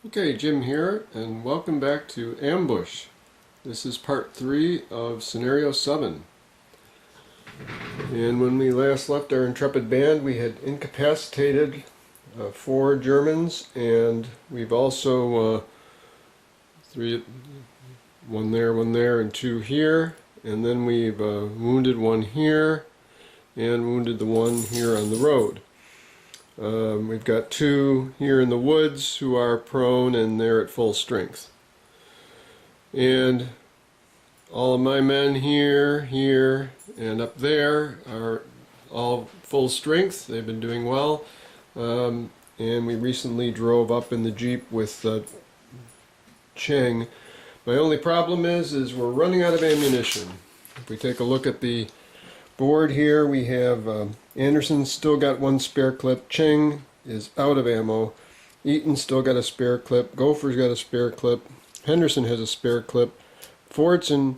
Okay, Jim here, and welcome back to Ambush. This is part 3 of Scenario 7. And when we last left our intrepid band, we had incapacitated 4 Germans, and we've also one there, and 2 here. And then we've wounded 1 here, and wounded the 1 here on the road. We've got 2 here in the woods who are prone and they're at full strength. And all of my men here, and up there are all full strength. They've been doing well. And we recently drove up in the Jeep with Cheng. My only problem is we're running out of ammunition. If we take a look at the board here, we have Anderson's still got 1 spare clip. Cheng is out of ammo. Eaton's still got a spare clip. Gopher's got a spare clip. Henderson has a spare clip. Fordson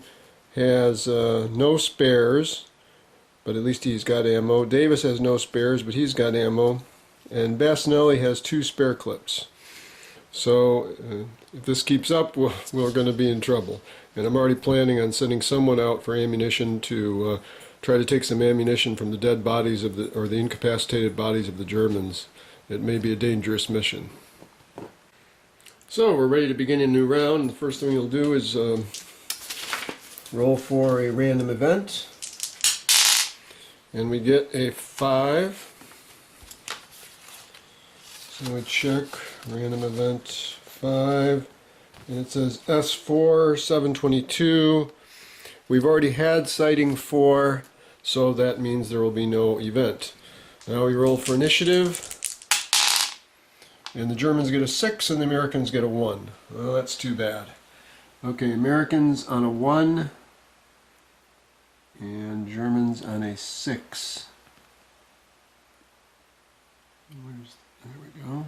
has no spares, but at least he's got ammo. Davis has no spares, but he's got ammo. And Bassinelli has 2 spare clips. So if this keeps up, we're going to be in trouble. And I'm already planning on sending someone out for ammunition to try to take some ammunition from the dead bodies of the incapacitated bodies of the Germans. It may be a dangerous mission. So we're ready to begin a new round. The first thing we'll do is roll for a random event, and we get a 5. So we check random event 5, and it says S4 722. We've already had sighting 4, so that means there will be no event. Now we roll for initiative, and the Germans get a 6 and the Americans get a 1. Well, that's too bad. Okay, Americans on a 1 and Germans on a 6. There we go.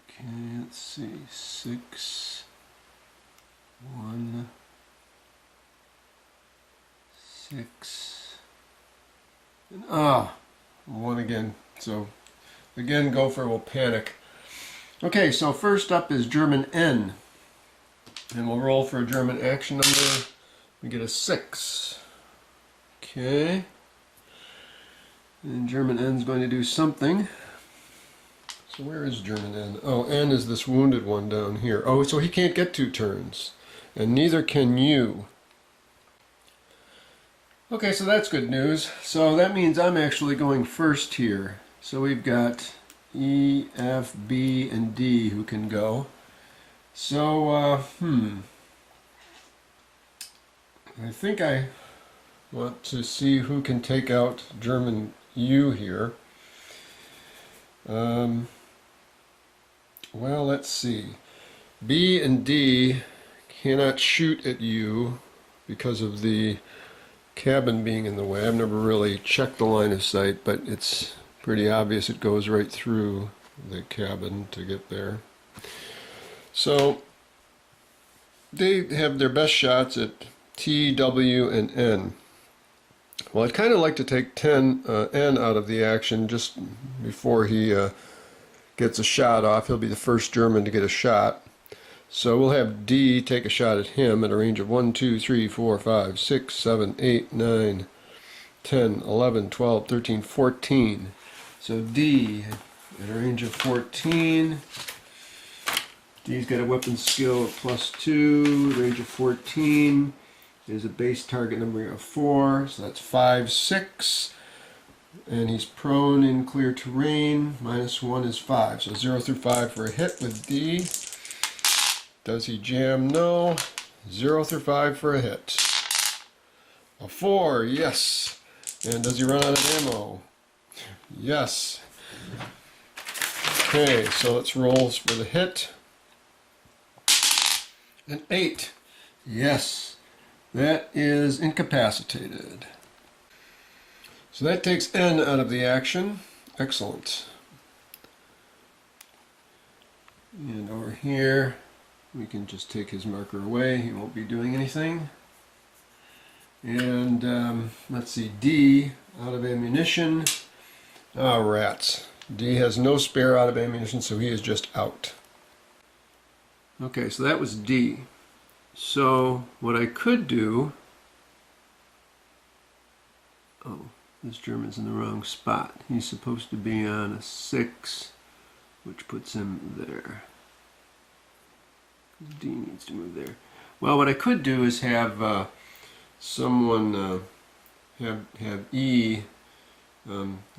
Okay, let's see. 6, 1, 6, and 1 again. So again, Gopher will panic. Okay, so first up is German N, and we'll roll for a German action number. We get a 6. Okay, and German N is going to do something. So where is German N? Oh, N is this wounded one down here. Oh, so he can't get 2 turns, and neither can you. Okay, so that's good news. So that means I'm actually going first here. So we've got E, F, B, and D who can go. So, I think I want to see who can take out German U here. Well, let's see. B and D cannot shoot at U because of the cabin being in the way. I've never really checked the line of sight, but it's pretty obvious it goes right through the cabin to get there. So they have their best shots at T, W, and N. Well, I'd kind of like to take N out of the action just before he gets a shot off. He'll be the first German to get a shot. So we'll have D take a shot at him at a range of 1, 2, 3, 4, 5, 6, 7, 8, 9, 10, 11, 12, 13, 14. So D at a range of 14. D's got a weapon skill of +2, range of 14. There's a base target number of 4, so that's 5, 6. And he's prone in clear terrain. -1 is 5. So 0 through 5 for a hit with D. Does he jam? No. 0 through 5 for a hit. A 4, yes. And does he run out of ammo? Yes. Okay, so let's roll for the hit. An 8. Yes. That is incapacitated. So that takes N out of the action. Excellent. And over here, we can just take his marker away. He won't be doing anything. And let's see, D, out of ammunition. Oh, rats. D has no spare out of ammunition, so he is just out. Okay, so that was D. So what I could do... Oh, this German's in the wrong spot. He's supposed to be on a 6, which puts him there. D needs to move there. Well, what I could do is have someone have E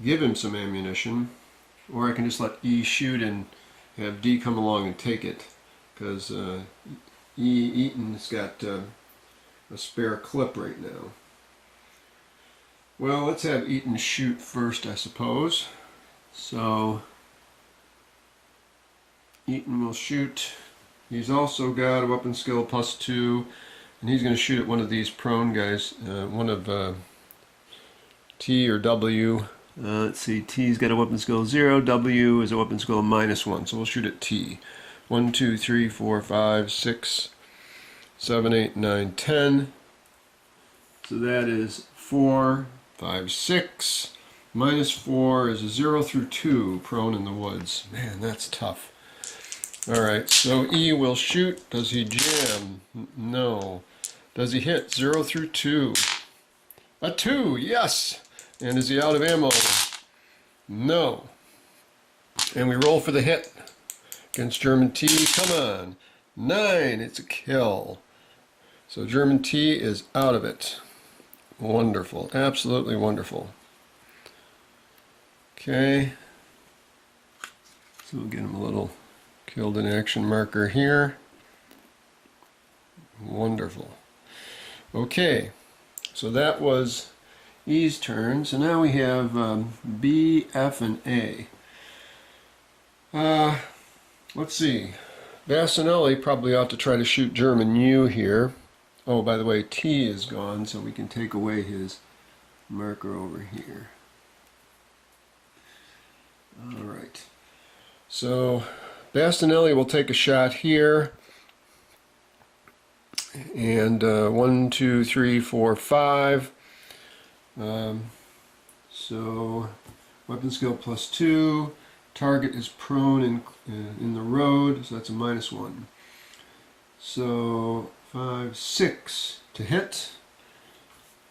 give him some ammunition, or I can just let E shoot and have D come along and take it, because Eaton's got a spare clip right now. Well, let's have Eaton shoot first, I suppose. So Eaton will shoot. He's also got a weapon skill +2, and he's going to shoot at one of these prone guys, one of T or W. Let's see, T's got a weapon skill 0, W is a weapon skill -1, so we'll shoot at T. 1, 2, 3, 4, 5, 6, 7, 8, 9, 10. So that is 4, 5, 6. -4 is a 0 through 2, prone in the woods. Man, that's tough. Alright, so E will shoot. Does he jam? No. Does he hit? 0 through 2. A 2, yes! And is he out of ammo? No. And we roll for the hit against German T. Come on. 9, it's a kill. So German T is out of it. Wonderful, absolutely wonderful. Okay. So we'll get him a little killed in action marker here. Wonderful. Okay, so that was E's turn. So now we have B, F, and A. Let's see. Bassinelli probably ought to try to shoot German U here. Oh, by the way, T is gone, so we can take away his marker over here. Alright. So Bastinelli will take a shot here, and 1, 2, 3, 4, 5. So weapon skill +2. Target is prone in the road, so that's a -1. So 5, 6 to hit.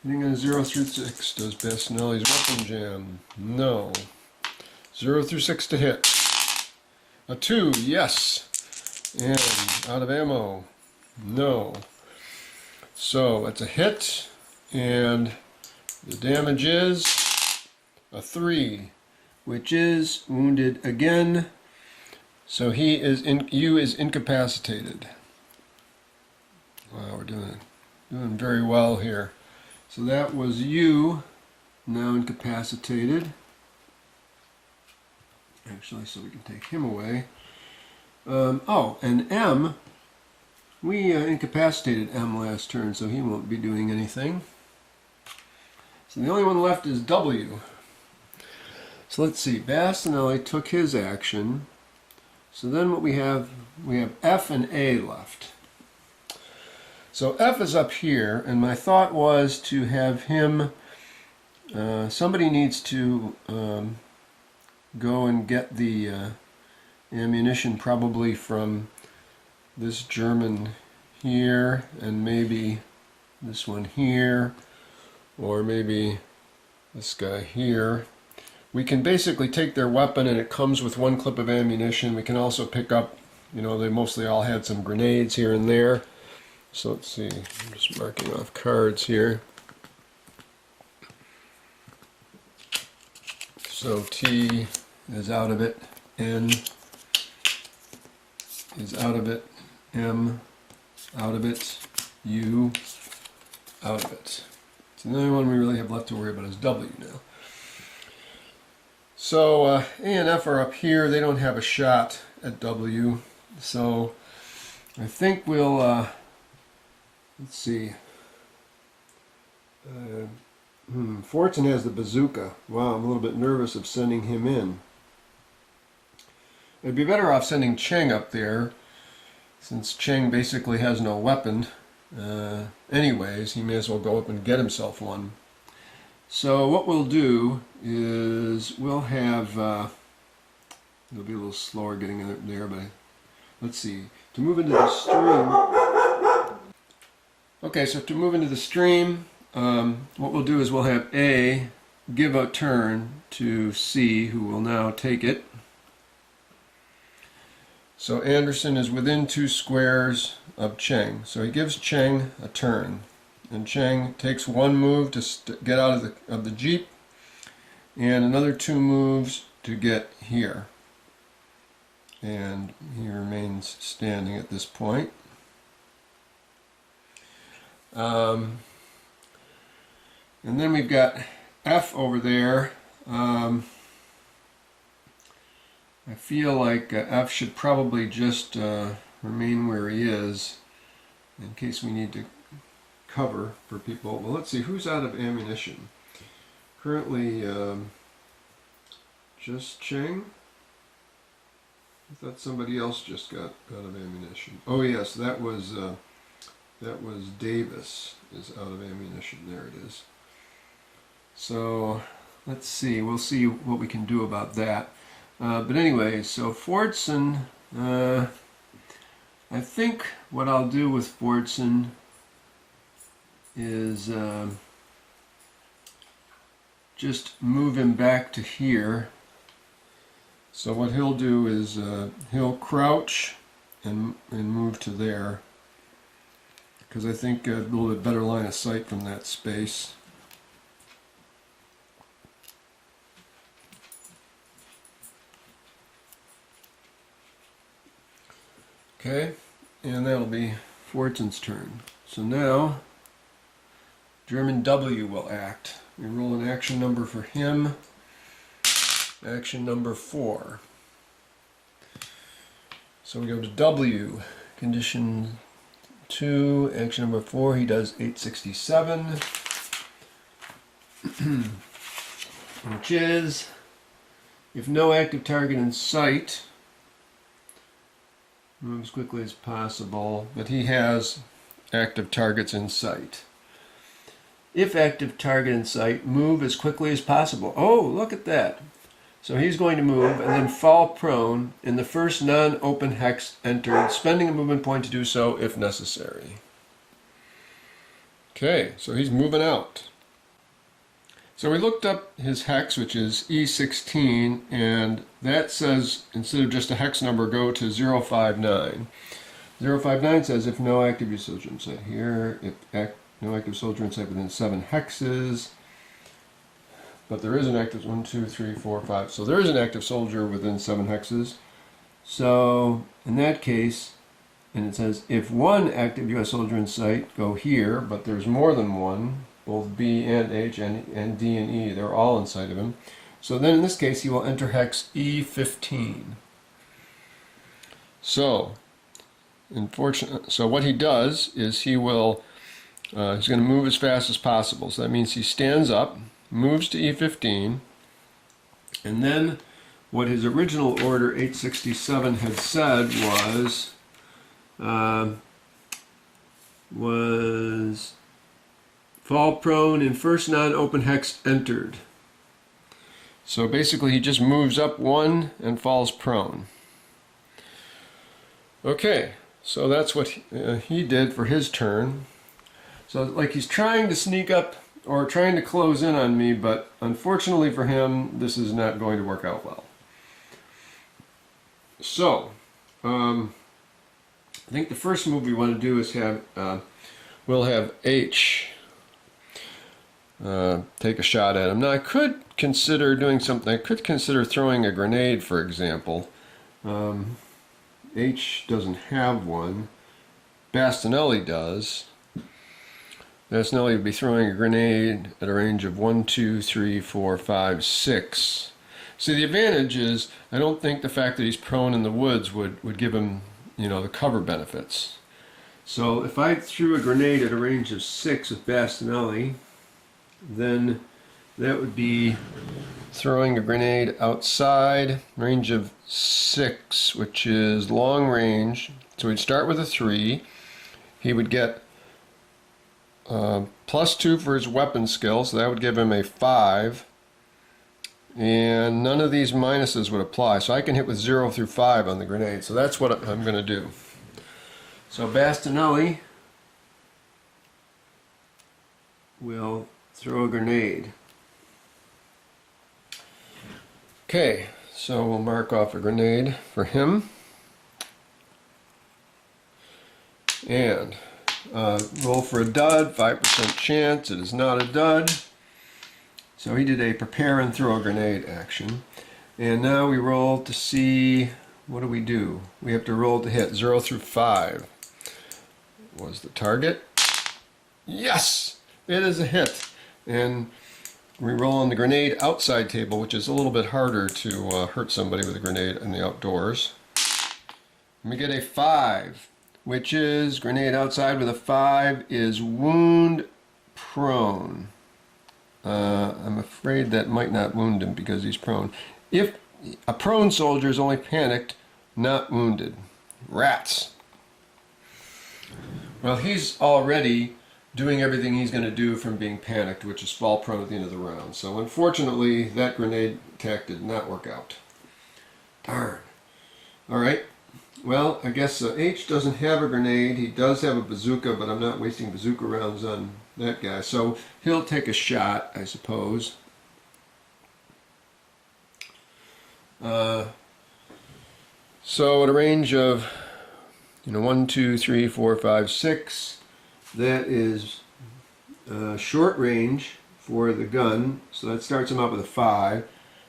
Hitting on a 0 through 6. Does Bastinelli's weapon jam? No. 0 through 6 to hit. A 2, yes. And out of ammo. No. So it's a hit, and the damage is a 3, which is wounded again. So he is U is incapacitated. Wow, we're doing very well here. So that was U, now incapacitated. Actually, so we can take him away. Oh, and M, we incapacitated M last turn, so he won't be doing anything. So the only one left is W. So let's see, Bastinelli took his action. So then what we have F and A left. So F is up here, and my thought was to have him, somebody needs to go and get the ammunition, probably from this German here, and maybe this one here, or maybe this guy here. We can basically take their weapon, and it comes with 1 clip of ammunition. We can also pick up, you know, they mostly all had some grenades here and there. So let's see, I'm just marking off cards here. So T is out of it, N is out of it, M out of it, U out of it. So the only one we really have left to worry about is W now. So A and F are up here. They don't have a shot at W. So I think we'll, let's see. Fortune has the bazooka. Wow, I'm a little bit nervous of sending him in. It'd be better off sending Cheng up there, since Cheng basically has no weapon. Anyways, he may as well go up and get himself one. So what we'll do is we'll have It'll be a little slower getting in there, but let's see. To move into the stream. Okay, so to move into the stream, what we'll do is we'll have A give a turn to C, who will now take it. So Anderson is within 2 squares of Cheng. So he gives Cheng a turn. And Cheng takes 1 move to get out of the Jeep, and another 2 moves to get here. And he remains standing at this point. And then we've got F over there. I feel like F should probably just remain where he is in case we need to cover for people. Well, let's see, who's out of ammunition? Currently, just Cheng? I thought somebody else just got out of ammunition. Oh yes, that was Davis is out of ammunition. There it is. So let's see. We'll see what we can do about that. But anyway, so Fordson. I think what I'll do with Fordson is just move him back to here. So what he'll do is he'll crouch and move to there, because I think a little bit better line of sight from that space. Okay, and that'll be Fortson's turn. So now German W will act. We roll an action number for him. Action number 4. So we go to W. Condition 2, action number 4, he does 867. Which is, if no active target in sight, move as quickly as possible, but he has active targets in sight. If active target in sight, move as quickly as possible. Oh, look at that. So he's going to move and then fall prone in the first non-open hex entered, spending a movement point to do so if necessary. Okay, so he's moving out. So we looked up his hex, which is E16, and that says, instead of just a hex number, go to 059. 059 says if no active soldier in sight here, if no active soldier in sight within 7 hexes, but there is an active 1, 2, 3, 4, 5. So there is an active soldier within 7 hexes. So in that case, and it says if 1 active U.S. soldier in sight, go here, but there's more than 1, both B and H and D and E, they're all in sight of him. So then in this case, he will enter hex E15. So, so what he does is he will, he's going to move as fast as possible. So that means he stands up, moves to E15, and then what his original order 867 had said was fall prone in first non-open hex entered. So basically he just moves up 1 and falls prone. Okay, so that's what he did for his turn. So like he's trying to sneak up or trying to close in on me, but unfortunately for him, this is not going to work out well. So, I think the first move we want to do is have, we'll have H take a shot at him. Now I could consider doing something, I could consider throwing a grenade, for example. H doesn't have one. Bastinelli does. Bastinelli would be throwing a grenade at a range of 1, 2, 3, 4, 5, 6. See, the advantage is I don't think the fact that he's prone in the woods would give him, you know, the cover benefits. So if I threw a grenade at a range of 6 with Bastinelli, then that would be throwing a grenade outside, range of 6, which is long range. So we'd start with a 3. He would get +2 for his weapon skill, so that would give him a 5. and none of these minuses would apply. So I can hit with 0 through 5 on the grenade. So that's what I'm going to do. So Bastinelli will throw a grenade. Okay, so we'll mark off a grenade for him. And roll for a dud, 5% chance. It is not a dud. So he did a prepare and throw a grenade action. And now we roll to see, what do? We have to roll to hit 0 through 5. Was the target? Yes! It is a hit. And we roll on the grenade outside table, which is a little bit harder to hurt somebody with a grenade in the outdoors. And we get a 5, which is, grenade outside with a 5 is wound prone. I'm afraid that might not wound him because he's prone. If a prone soldier is only panicked, not wounded. Rats. Well, he's already doing everything he's going to do from being panicked, which is fall prone at the end of the round. So unfortunately, that grenade attack did not work out. Darn. Alright, well, I guess H doesn't have a grenade. He does have a bazooka, but I'm not wasting bazooka rounds on that guy. So he'll take a shot, I suppose. So at a range of 1, 2, 3, 4, 5, 6. That is short range for the gun, so that starts him up with a 5.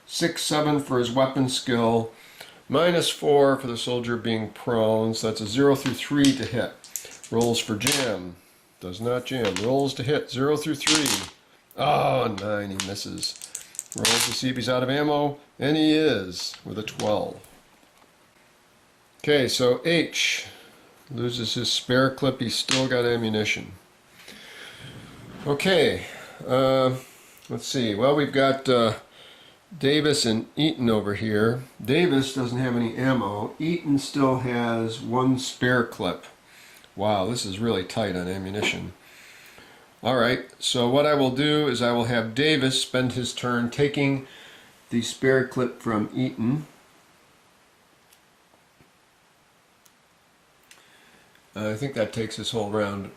6, 7 for his weapon skill. -4 for the soldier being prone, so that's a 0 through 3 to hit. Rolls for jam. Does not jam. Rolls to hit 0 through 3. Oh, 9, he misses. Rolls to see if he's out of ammo, and he is, with a 12. Okay, so H loses his spare clip. He's still got ammunition. Okay, let's see. Well, we've got Davis and Eaton over here. Davis doesn't have any ammo. Eaton still has 1 spare clip. Wow, this is really tight on ammunition. Alright, so what I will do is I will have Davis spend his turn taking the spare clip from Eaton. I think that takes his whole round.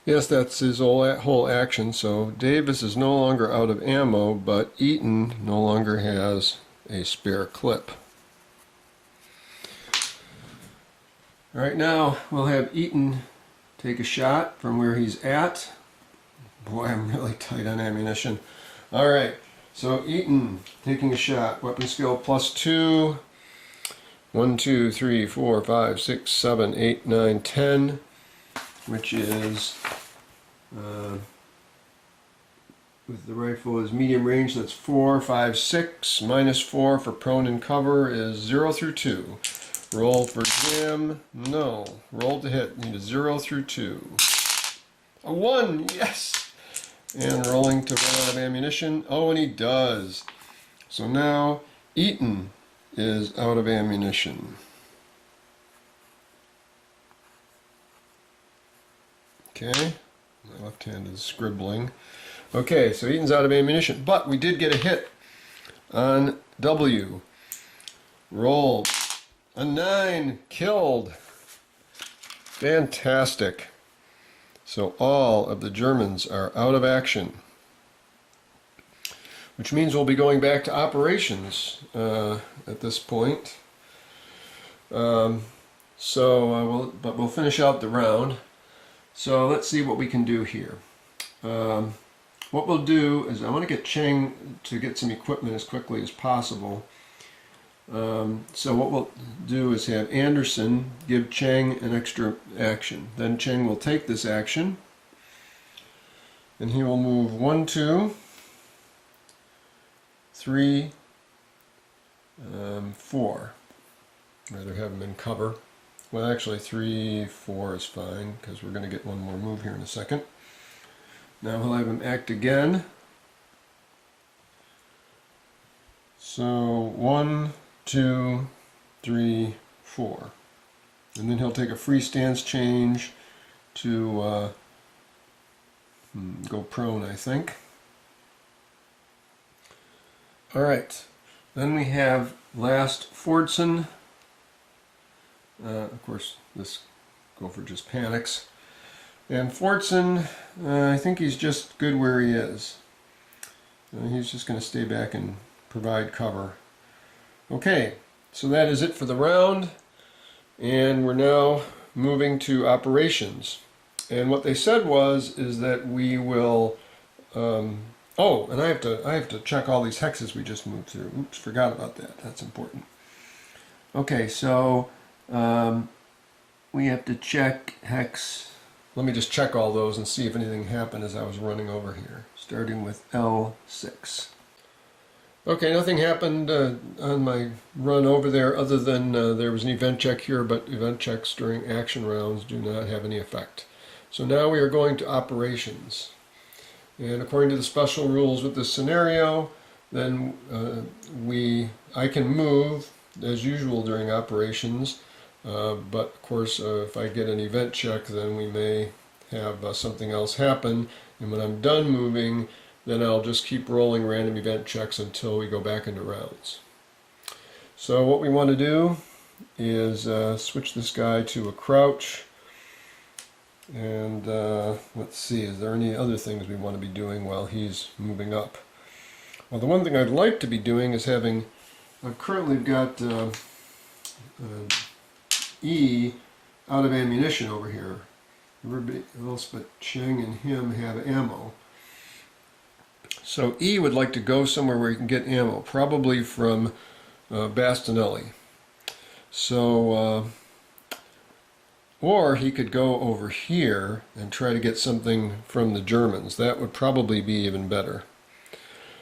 Yes, that's his whole action. So Davis is no longer out of ammo, but Eaton no longer has a spare clip. Alright, now we'll have Eaton take a shot from where he's at. Boy, I'm really tight on ammunition. Alright, so Eaton taking a shot. Weapon skill +2. 1, 2, 3, 4, 5, 6, 7, 8, 9, 10, which is, with the rifle is medium range, that's 4, 5, 6, -4 for prone and cover is 0 through 2. Roll for jam, no. Roll to hit, need a 0 through 2. A 1, yes! And rolling to run out of ammunition, oh, and he does. So now, Eaton is out of ammunition. Okay, my left hand is scribbling. Okay, so Eaton's out of ammunition, but we did get a hit on W. Roll. A 9, killed. Fantastic. So all of the Germans are out of action, which means we'll be going back to operations at this point. But we'll finish out the round. So let's see what we can do here. What we'll do is I want to get Cheng to get some equipment as quickly as possible. So what we'll do is have Anderson give Cheng an extra action. Then Cheng will take this action, and he will move 1, 2, 3, 4. Rather have him in cover. Well, actually 3, 4 is fine because we're going to get one more move here in a second. Now we'll have him act again. So 1, 2, 3, 4. And then he'll take a free stance change to go prone, I think. Alright, then we have last Fordson. Of course, this gopher just panics. And Fordson, I think he's just good where he is. He's just going to stay back and provide cover. Okay, so that is it for the round. And we're now moving to operations. And what they said is that we will... oh, and I have to check all these hexes we just moved through. Oops, forgot about that. That's important. Okay, so we have to check hex. Let me just check all those and see if anything happened as I was running over here, starting with L6. Okay, nothing happened on my run over there other than there was an event check here, but event checks during action rounds do not have any effect. So now we are going to operations. And according to the special rules with this scenario, then I can move as usual during operations. But of course, if I get an event check, then we may have something else happen. And when I'm done moving, then I'll just keep rolling random event checks until we go back into rounds. So what we want to do is switch this guy to a crouch. And let's see, is there any other things we want to be doing while he's moving up? Well, the one thing I'd like to be doing is having, I've currently got E out of ammunition over here. Everybody else but Cheng and him have ammo. So E would like to go somewhere where he can get ammo, probably from Bastinelli. So, or he could go over here and try to get something from the Germans. That would probably be even better.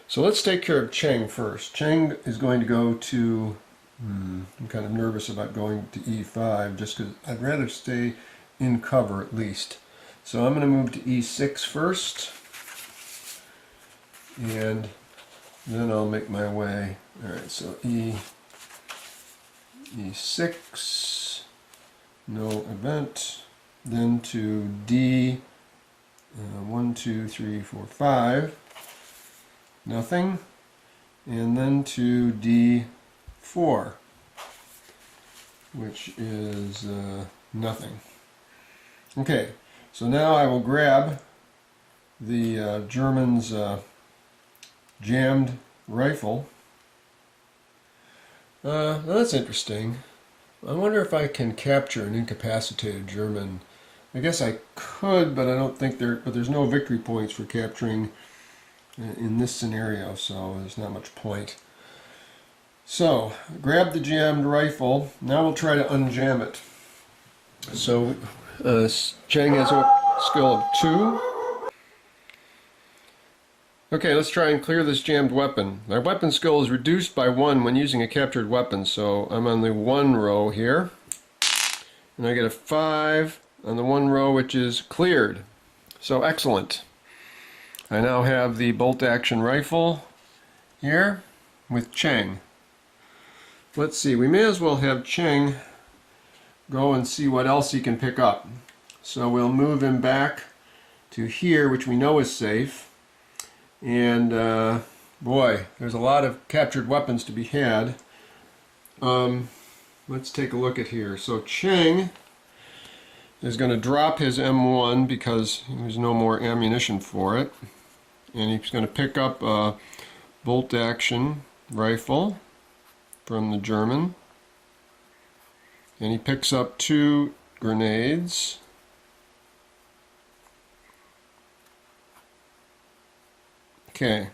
So let's take care of Cheng first. Cheng is going to go to... I'm kind of nervous about going to E5 just because I'd rather stay in cover at least. So I'm going to move to E6 first. And then I'll make my way. Alright, so E6, no event. Then to D, 1, 2, 3, 4, 5, nothing. And then to D4, which is nothing. Okay, so now I will grab the German's jammed rifle. Now that's interesting. I wonder if I can capture an incapacitated German. I guess I could, but I don't think there's no victory points for capturing in this scenario, so there's not much point. So, grab the jammed rifle. Now we'll try to unjam it. So, Cheng has a skill of 2. Okay, let's try and clear this jammed weapon. My weapon skill is reduced by 1 when using a captured weapon, so I'm on the 1 row here. And I get a 5 on the 1 row, which is cleared. So, excellent. I now have the bolt-action rifle here with Cheng. Let's see, we may as well have Cheng go and see what else he can pick up. So we'll move him back to here, which we know is safe. And boy, there's a lot of captured weapons to be had. Let's take a look at here. So Cheng is going to drop his M1 because there's no more ammunition for it. And he's going to pick up a bolt-action rifle from the German. And he picks up 2 grenades. Okay.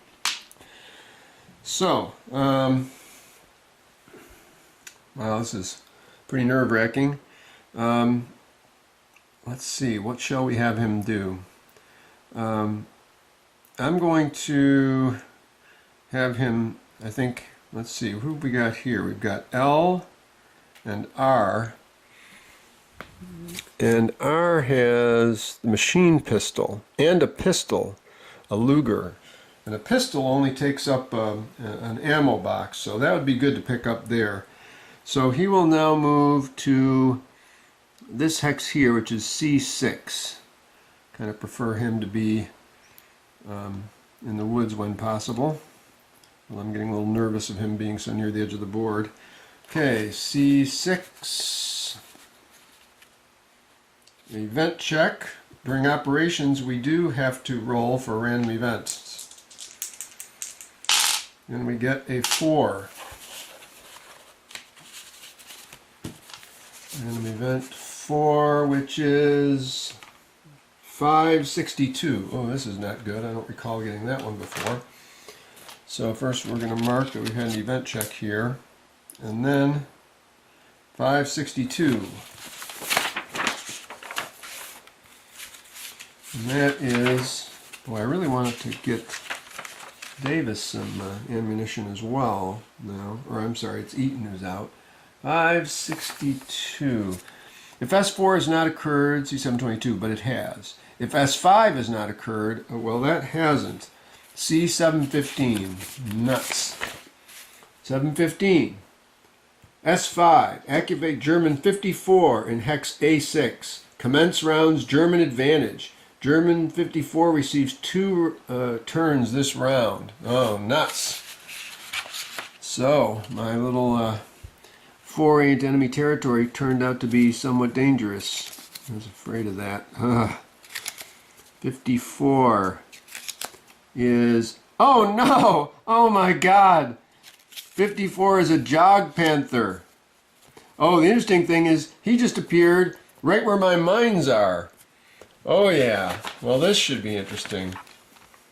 So, wow, this is pretty nerve-wracking. Let's see, what shall we have him do? I'm going to have him, I think, let's see, who have we got here? We've got L and R. And R has the machine pistol and a pistol, a Luger. And a pistol only takes up an ammo box, so that would be good to pick up there. So he will now move to this hex here, which is C6. Kind of prefer him to be in the woods when possible. Well, I'm getting a little nervous of him being so near the edge of the board. Okay, C6. Event check. During operations, we do have to roll for random events. And we get a 4. Random event 4, which is 562. Oh, this is not good. I don't recall getting that one before. So first we're going to mark that we had an event check here. And then 562. And that is, boy, I really wanted to get Davis some ammunition as well now. Or I'm sorry, it's Eaton who's out. 562. If S4 has not occurred, C722, but it has. If S5 has not occurred, well, that hasn't. C715. Nuts. 715. S5. Activate German 54 in hex A6. Commence rounds German advantage. German 54 receives 2 turns this round. Oh, nuts. So, my little foray into enemy territory turned out to be somewhat dangerous. I was afraid of that. 54 is... Oh no! Oh my god! 54 is a Jog Panther. Oh, the interesting thing is he just appeared right where my mines are. Oh yeah. Well, this should be interesting.